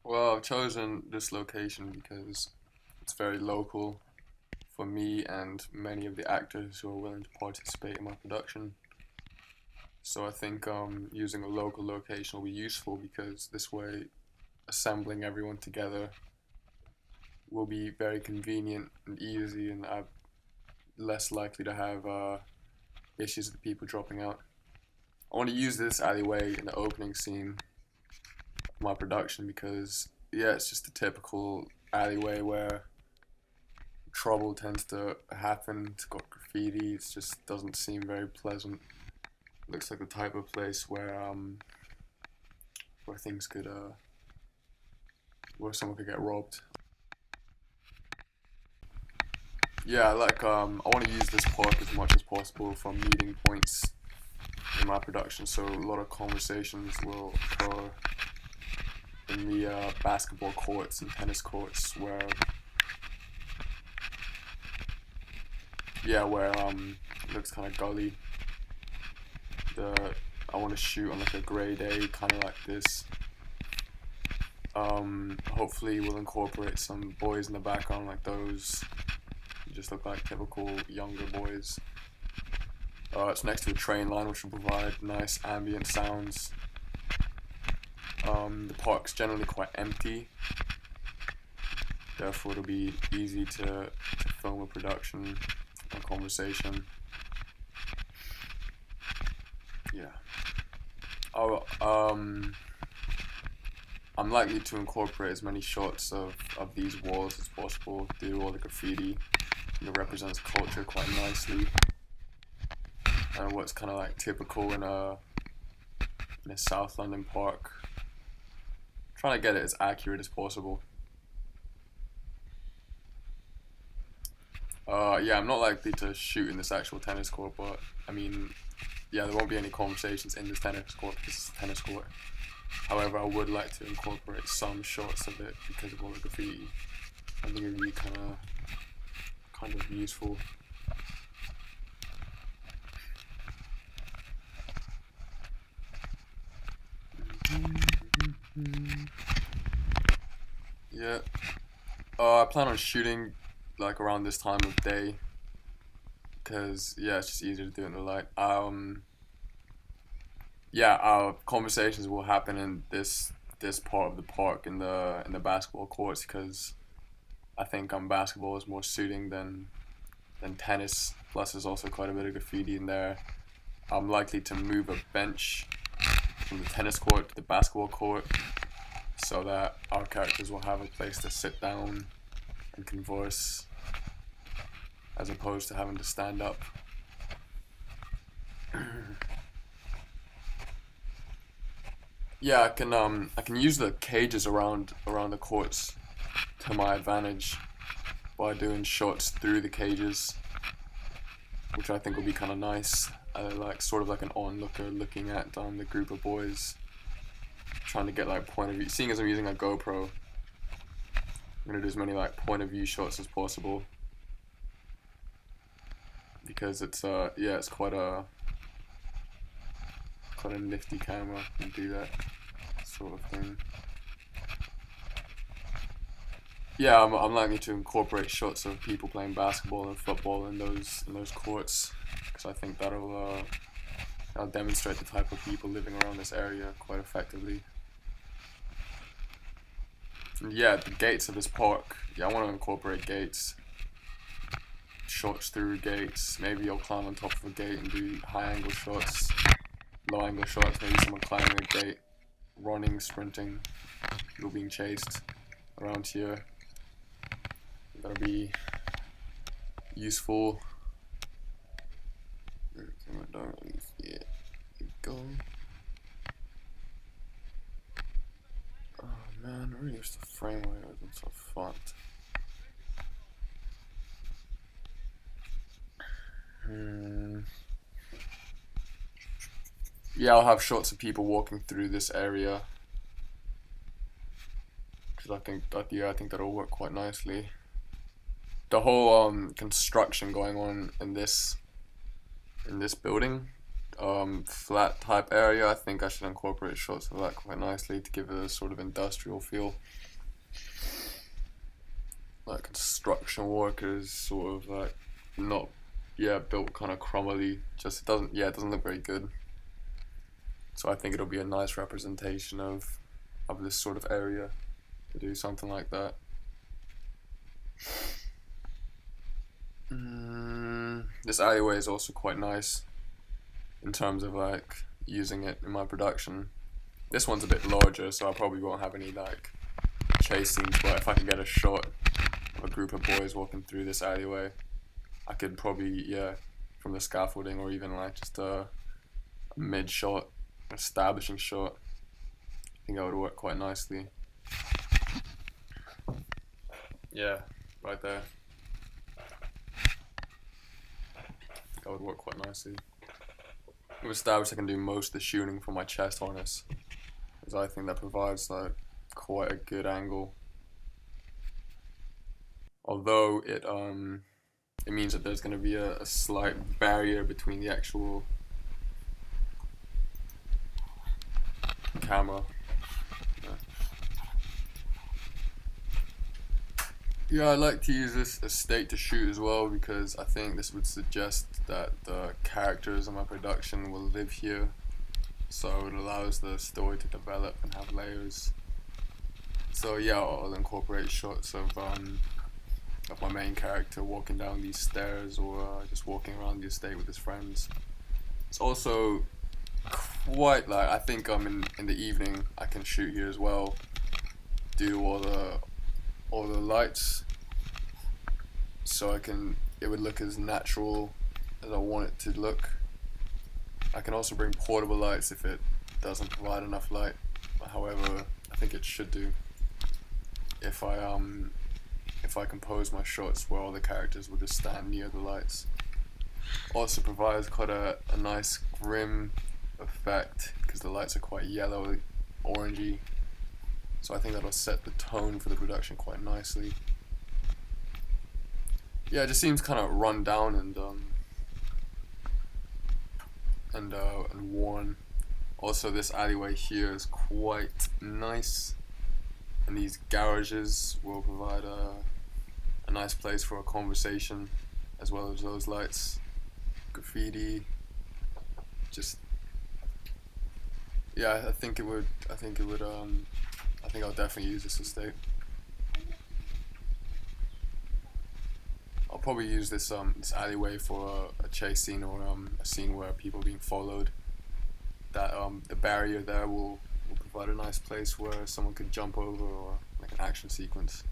Well, I've chosen this location because it's very local for me and many of the actors who are willing to participate in my production. So I think using a local location will be useful because this way assembling everyone together will be very convenient and easy, and I'm less likely to have issues with people dropping out. I want to use this alleyway in the opening scene of my production because, yeah, it's just a typical alleyway where trouble tends to happen. It's got graffiti. It just doesn't seem very pleasant. Looks like the type of place where things could where someone could get robbed. Yeah, I want to use this park as much as possible for meeting points in my production. So a lot of conversations will occur in the basketball courts and tennis courts where it looks kind of gully. The I want to shoot on like a gray day, kind of like this. Hopefully we'll incorporate some boys in the background like those. They just look like typical younger boys. It's next to a train line, which will provide nice ambient sounds. The park's generally quite empty, therefore it'll be easy to film a production, a conversation. Yeah. Oh, I'm likely to incorporate as many shots of these walls as possible, do all the graffiti. It represents culture quite nicely, and what's kind of like typical in a South London park. Trying to get it as accurate as possible. Yeah, I'm not likely to shoot in this actual tennis court, but I mean, yeah, there won't be any conversations in this tennis court because it's a tennis court. However, I would like to incorporate some shots of it because of all the graffiti. I think it would be kind of useful. Yeah. I plan on shooting like around this time of day because yeah, it's just easier to do it in the light. Yeah, our conversations will happen in this part of the park in the basketball courts because I think basketball is more suiting than tennis. Plus, there's also quite a bit of graffiti in there. I'm likely to move a bench from the tennis court to the basketball court so that our characters will have a place to sit down and converse as opposed to having to stand up. Yeah, I can use the cages around the courts to my advantage by doing shots through the cages, which I think will be kind of nice. Like sort of like an onlooker looking at the group of boys, trying to get like point of view. Seeing as I'm using a GoPro, I'm gonna do as many like point of view shots as possible because it's yeah, it's quite a nifty camera and do that sort of thing. Yeah, I'm likely to incorporate shots of people playing basketball and football in those courts because I think that'll demonstrate the type of people living around this area quite effectively. And yeah, the gates of this park. Yeah, I want to incorporate gates, shots through gates. Maybe I'll climb on top of a gate and do high angle shots, low angle shots. Maybe someone climbing a gate, running, sprinting, people being chased around here. That'll be useful. Yeah, go. Oh man, I really wish the frame rate wasn't so fucked. Yeah, I'll have shots of people walking through this area because I think that'll work quite nicely. The whole construction going on in this building, flat type area, I think I should incorporate shots of that quite nicely to give it a sort of industrial feel. Like construction workers, sort of like not, yeah, built kind of crumbly. Just it doesn't look very good. So I think it'll be a nice representation of this sort of area to do something like that. This alleyway is also quite nice in terms of like using it in my production. This one's a bit larger, so I probably won't have any like chase scenes, but if I can get a shot of a group of boys walking through this alleyway, I could probably, yeah, from the scaffolding or even like just a mid shot, establishing shot, I think that would work quite nicely. Yeah, right there. That would work quite nicely. With established, I can do most of the shooting from my chest harness, because I think that provides like quite a good angle. Although it means that there's going to be a slight barrier between the actual camera. Yeah, I like to use this estate to shoot as well, because I think this would suggest that the characters in my production will live here, so it allows the story to develop and have layers. So yeah, I'll incorporate shots of my main character walking down these stairs, or just walking around the estate with his friends. It's also quite like, I think in the evening I can shoot here as well, do all the lights, so it would look as natural as I want it to look. I can also bring portable lights if it doesn't provide enough light. However, I think it should do if I compose my shots where all the characters will just stand near the lights. Also provides quite a nice grim effect, because the lights are quite yellow, orangey. So I think that'll set the tone for the production quite nicely. Yeah, it just seems kind of run down and worn. Also, this alleyway here is quite nice, and these garages will provide a nice place for a conversation, as well as those lights. Graffiti, just yeah, I think I'll definitely use this estate. I'll probably use this alleyway for a chase scene, or a scene where people are being followed. That the barrier there will provide a nice place where someone could jump over, or like an action sequence.